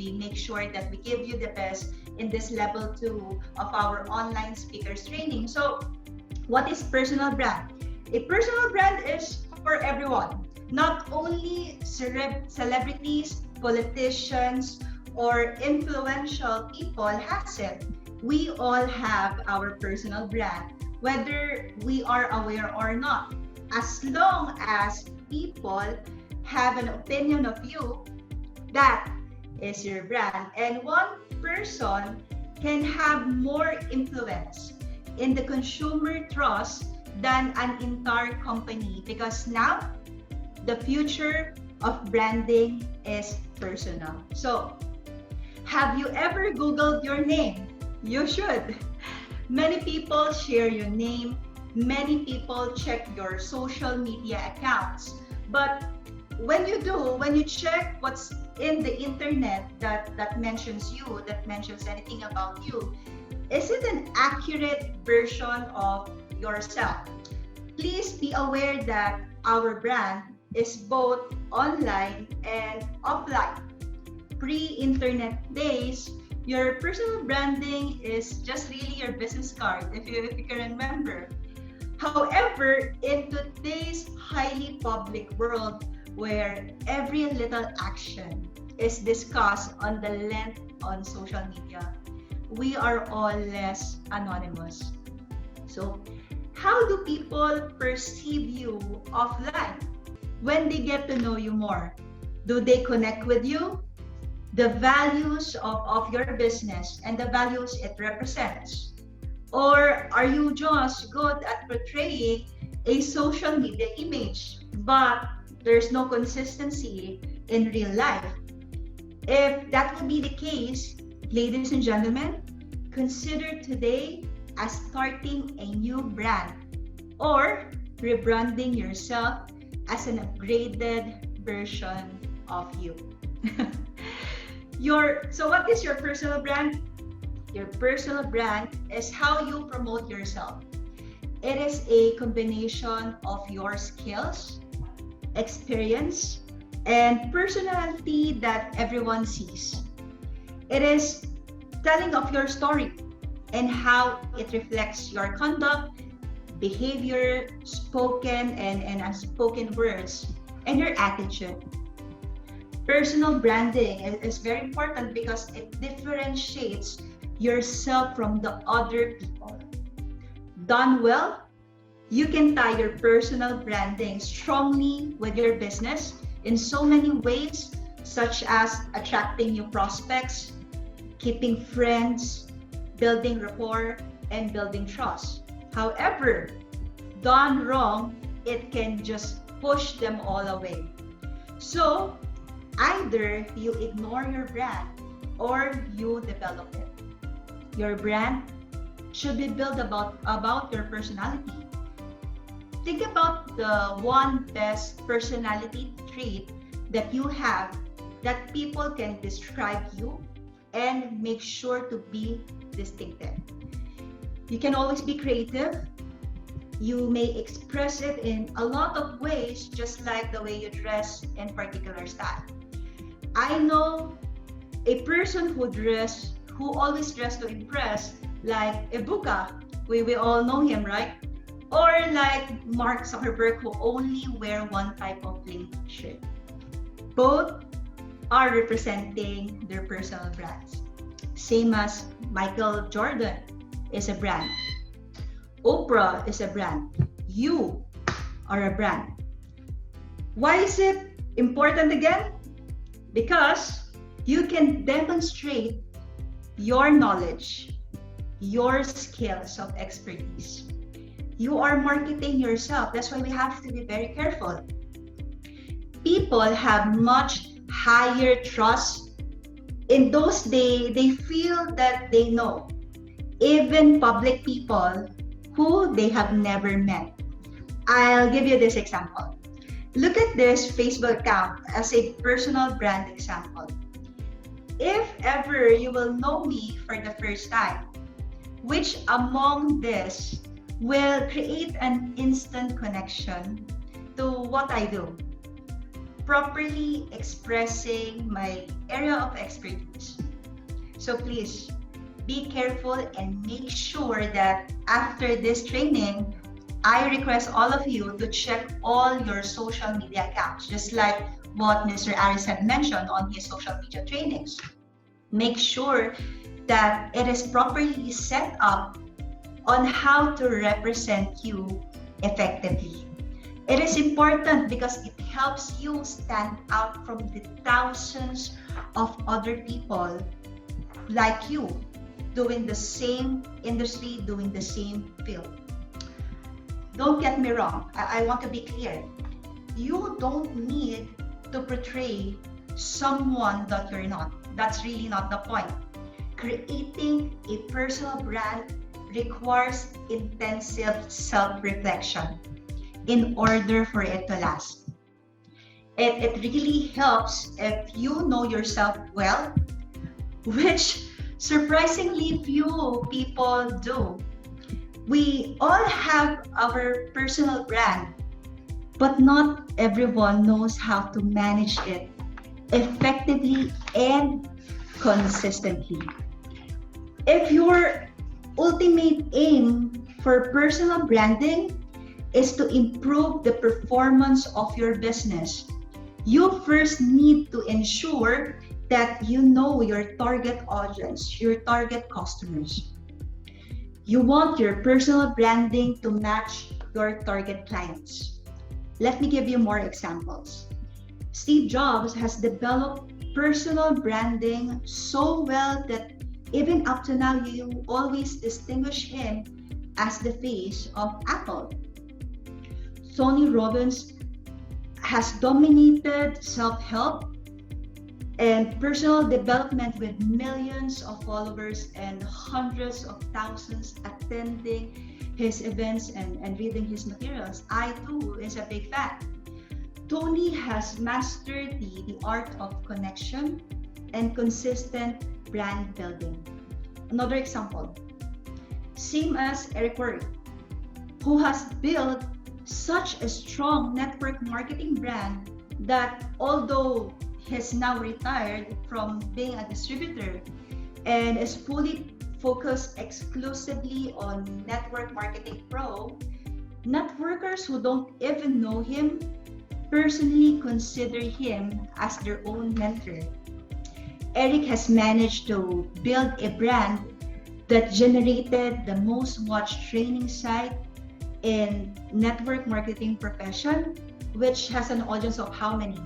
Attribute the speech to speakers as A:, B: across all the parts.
A: we make sure that we give you the best in this level 2 of our online speakers training. So what is personal brand? A personal brand is for everyone, not only celebrities, politicians, or influential people has it. We all have our personal brand, whether we are aware or not. As long as people have an opinion of you, that is your brand. And one person can have more influence in the consumer trust than an entire company, because now the future of branding is personal. So, have you ever Googled your name? You should. Many people share your name. Many people check your social media accounts. But when you do, when you check what's in the internet that mentions you, that mentions anything about you, is it an accurate version of yourself? Please be aware that our brand is both online and offline. Pre-internet days, your personal branding is just really your business card, if you can remember. However, in today's highly public world where every little action is discussed on the length on social media, we are all less anonymous. So, how do people perceive you offline? When they get to know you more, do they connect with you? The values of your business and the values it represents? Or are you just good at portraying a social media image, but there's no consistency in real life? If that would be the case, ladies and gentlemen, consider today as starting a new brand or rebranding yourself as an upgraded version of you. So what is your personal brand? Your personal brand is how you promote yourself. It is a combination of your skills, experience, and personality that everyone sees. It is telling of your story and how it reflects your conduct, behavior, spoken and unspoken words, and your attitude. Personal branding is very important because it differentiates yourself from the other people. Done well, you can tie your personal branding strongly with your business in so many ways, such as attracting new prospects, keeping friends, building rapport, and building trust. However, done wrong, it can just push them all away. So, either you ignore your brand or you develop it. Your brand should be built about your personality. Think about the one best personality trait that you have that people can describe you and make sure to be distinctive. You can always be creative. You may express it in a lot of ways, just like the way you dress in particular style. I know a person who always dress to impress, like Ibuka. We all know him, right? Or like Mark Zuckerberg, who only wear one type of plain shirt. Both are representing their personal brands. Same as Michael Jordan is a brand. Oprah is a brand. You are a brand. Why is it important again? Because you can demonstrate your knowledge, your skills of expertise. You are marketing yourself. That's why we have to be very careful. People have much higher trust in those they feel that they know, even public people who they have never met. I'll give you this example. Look at this Facebook account as a personal brand example. If ever you will know me for the first time, which among this will create an instant connection to what I do? properly expressing my area of expertise. So please be careful and make sure that after this training, I request all of you to check all your social media accounts, just like what Mr. Aris had mentioned on his social media trainings. Make sure that it is properly set up on how to represent you effectively. It is important because it helps you stand out from the thousands of other people like you doing the same industry, doing the same field. Don't get me wrong, I want to be clear. You don't need to portray someone that you're not. That's really not the point. Creating a personal brand requires intensive self-reflection in order for it to last. It really helps if you know yourself well, which surprisingly few people do. We all have our personal brand, but not everyone knows how to manage it effectively and consistently. If your ultimate aim for personal branding is to improve the performance of your business, you first need to ensure that you know your target audience, your target customers. You want your personal branding to match your target clients. Let me give you more examples. Steve Jobs has developed personal branding so well that even up to now, you always distinguish him as the face of Apple. Tony Robbins has dominated self-help and personal development with millions of followers and hundreds of thousands attending his events and reading his materials. I too is a big fan. Tony has mastered the art of connection and consistent brand building. Another example, same as Eric Worre, who has built such a strong network marketing brand that although he's now retired from being a distributor and is fully focused exclusively on network marketing pro, networkers who don't even know him personally consider him as their own mentor. Eric has managed to build a brand that generated the most watched training site in network marketing profession, which has an audience of how many?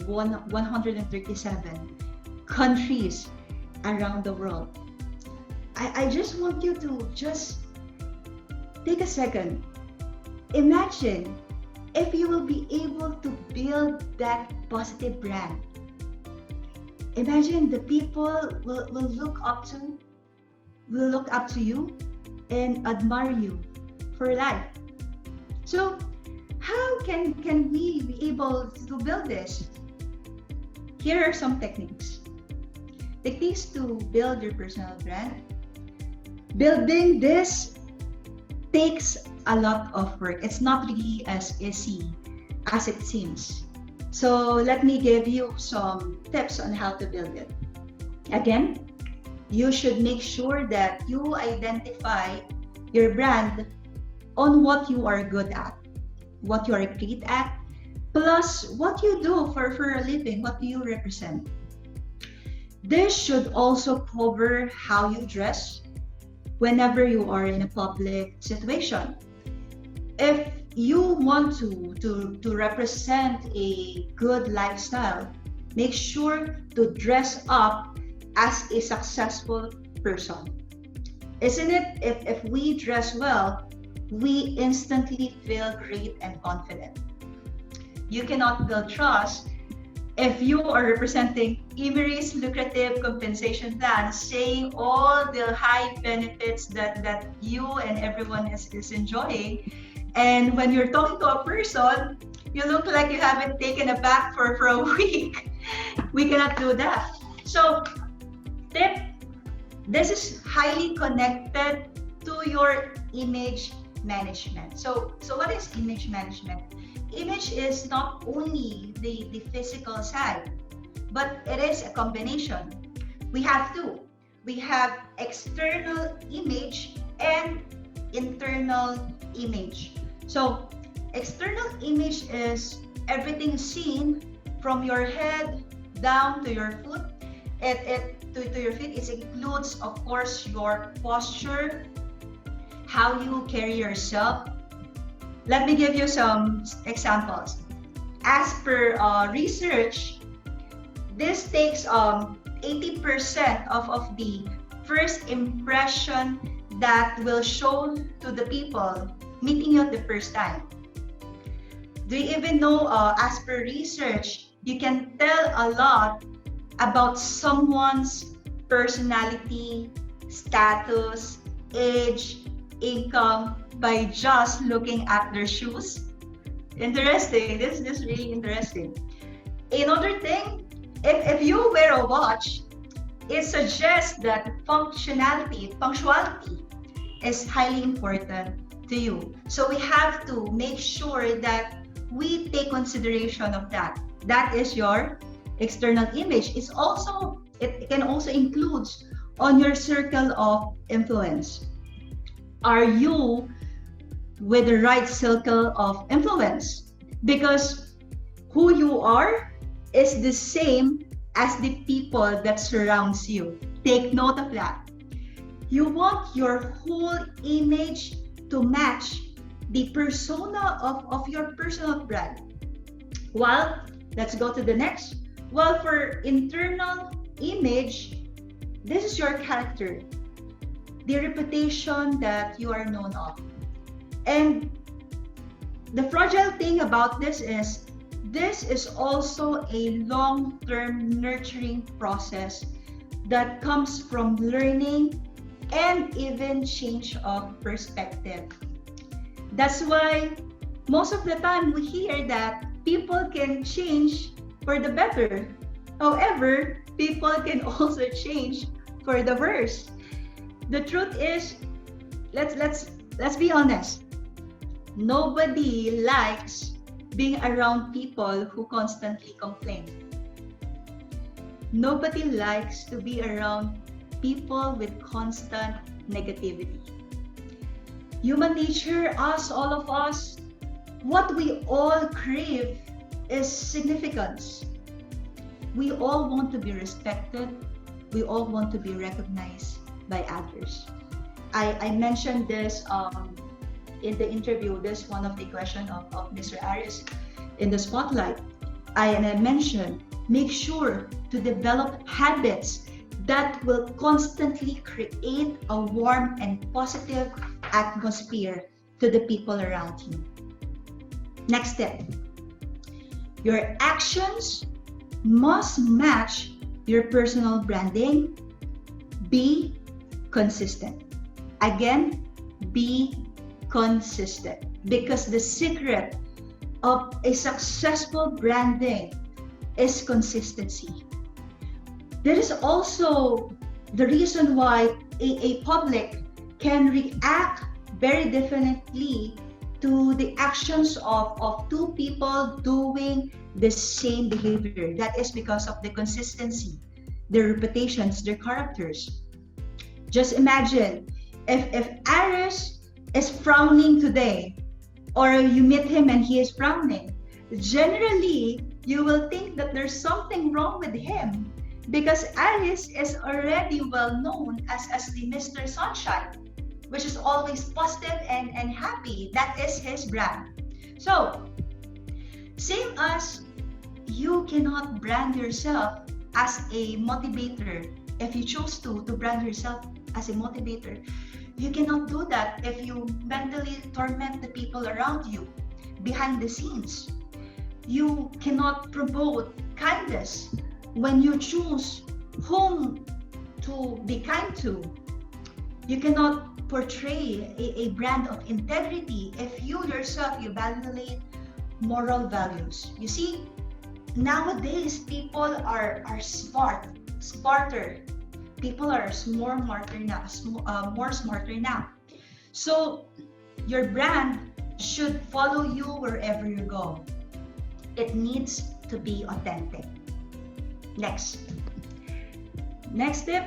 A: 137 countries around the world. I just want you to just take a second. Imagine if you will be able to build that positive brand. Imagine the people will look up to you and admire you for life. So how can we be able to build this? Here are some techniques. Techniques to build your personal brand. Building this takes a lot of work. It's not really as easy as it seems. So let me give you some tips on how to build it. Again, you should make sure that you identify your brand on what you are good at, what you are great at, plus what you do for a living, what do you represent. This should also cover how you dress whenever you are in a public situation. If you want to represent a good lifestyle, make sure to dress up as a successful person. Isn't it? If we dress well, we instantly feel great and confident. You cannot build trust if you are representing Immeri's lucrative compensation plan, saying all the high benefits that you and everyone is enjoying. And when you're talking to a person, you look like you haven't taken a bath for a week. We cannot do that. So, tip, this is highly connected to your image management. So what is image management? Image is not only the physical side, but it is a combination. We have two. We have external image and internal image. So external image is everything seen from your head down to your foot. To your feet. It includes, of course, your posture, how you carry yourself. Let me give you some examples. As per research, this takes 80% of the first impression that will show to the people meeting you the first time. Do you even know, as per research, you can tell a lot about someone's personality, status, age, income by just looking at their shoes? Interesting. This is really interesting. Another thing, if you wear a watch, it suggests that punctuality is highly important to you. So we have to make sure that we take consideration of that. That is your external image. It can also include on your circle of influence. Are you with the right circle of influence? Because who you are is the same as the people that surrounds you. Take note of that. You want your whole image to match the persona of your personal brand. Well, let's go to the next. Well, for internal image, this is your character, the reputation that you are known of. And the fragile thing about this is also a long-term nurturing process that comes from learning and even change of perspective. That's why most of the time we hear that people can change for the better. However, people can also change for the worse. The truth is, let's be honest. Nobody likes being around people who constantly complain. Nobody likes to be around people with constant negativity. Human nature, all of us, what we all crave is significance. We all want to be respected. We all want to be recognized by others. I mentioned this in the interview. This one of the questions of Mr. Arias in the spotlight. I mentioned, make sure to develop habits that will constantly create a warm and positive atmosphere to the people around you. Next step, your actions must match your personal branding. Be consistent. Again, be consistent, because the secret of a successful branding is consistency. There is also the reason why a public can react very differently to the actions of two people doing the same behavior. That is because of the consistency, their reputations, their characters. Just imagine if Aris is frowning today, or you meet him and he is frowning, generally you will think that there's something wrong with him, because Aris is already well known as the Mr. Sunshine, which is always positive and happy. That is his brand. So, same as you cannot brand yourself as a motivator. If you choose to brand yourself as a motivator, you cannot do that if you mentally torment the people around you behind the scenes. You cannot promote kindness when you choose whom to be kind to. You cannot portray a brand of integrity if you yourself you violate moral values. You see, nowadays people are smarter. People are more smarter now. So Your brand should follow you wherever you go. It needs to be authentic. Next tip,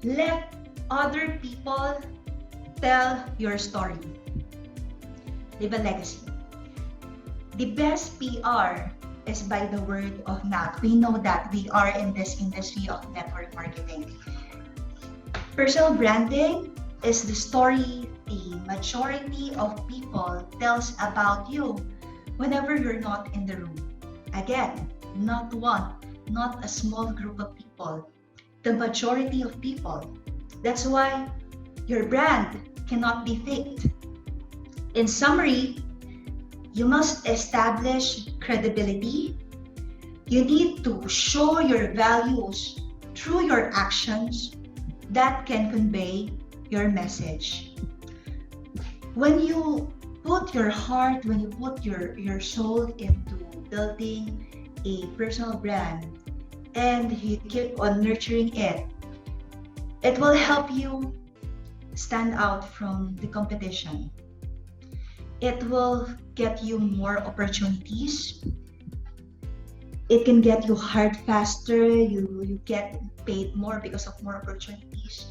A: let other people tell your story. Leave a legacy. The best PR is by the word of mouth. We know that we are in this industry of network marketing. Personal branding is the story the majority of people tells about you whenever you're not in the room. Again, not one, not a small group of people, the majority of people. That's why your brand cannot be faked. In summary, you must establish credibility. You need to show your values through your actions that can convey your message. When you put your heart, when you put your soul into building a personal brand and you keep on nurturing it, it will help you stand out from the competition. It will get you more opportunities. It can get you hired faster. You get paid more because of more opportunities.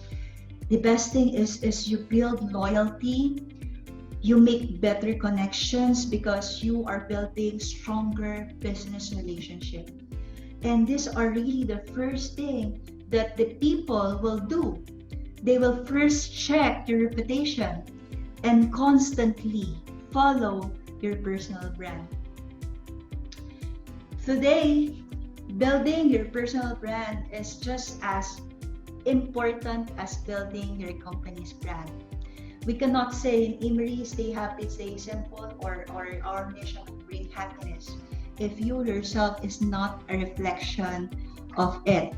A: The best thing is you build loyalty. You make better connections because you are building stronger business relationship. And these are really the first thing that the people will do. They will first check your reputation and constantly follow your personal brand. Today, building your personal brand is just as important as building your company's brand. We cannot say in Immeri, stay happy, stay simple, or our mission to bring happiness if you yourself is not a reflection of it.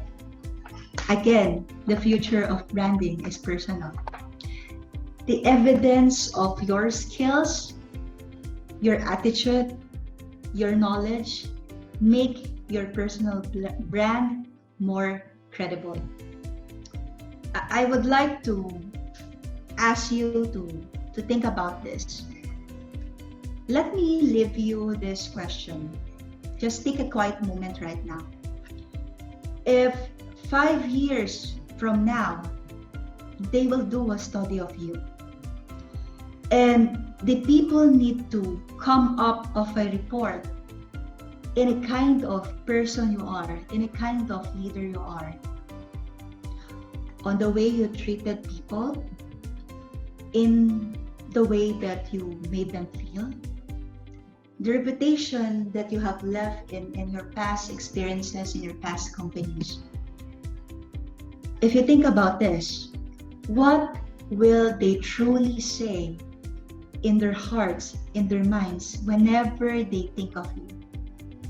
A: Again, the future of branding is personal. The evidence of your skills, your attitude, your knowledge make your personal brand more credible. I would like to ask you to think about this. Let me leave you this question. Just take a quiet moment right now. If 5 years from now, they will do a study of you, and the people need to come up of a report in a kind of person you are, in a kind of leader you are, on the way you treated people, in the way that you made them feel, the reputation that you have left in your past experiences, in your past companies. If you think about this, what will they truly say in their hearts, in their minds, whenever they think of you?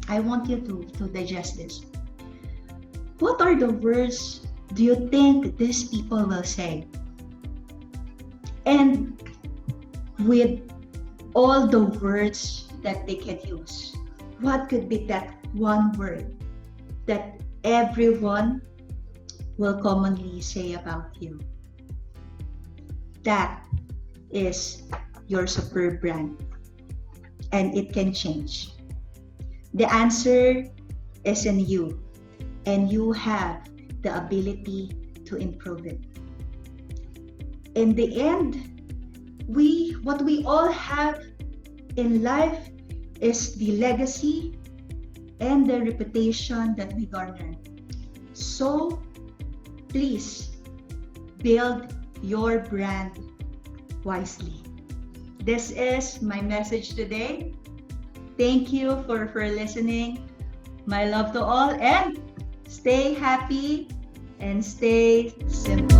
A: I want you to digest this. What are the words do you think these people will say? And with all the words that they can use, what could be that one word that everyone will commonly say about you? That is your superb brand, and it can change. The answer is in you, and you have the ability to improve it. In the end, what we all have in life is the legacy and the reputation that we garner. So please build your brand wisely. This is my message today. Thank you for listening. My love to all, and stay happy and stay simple.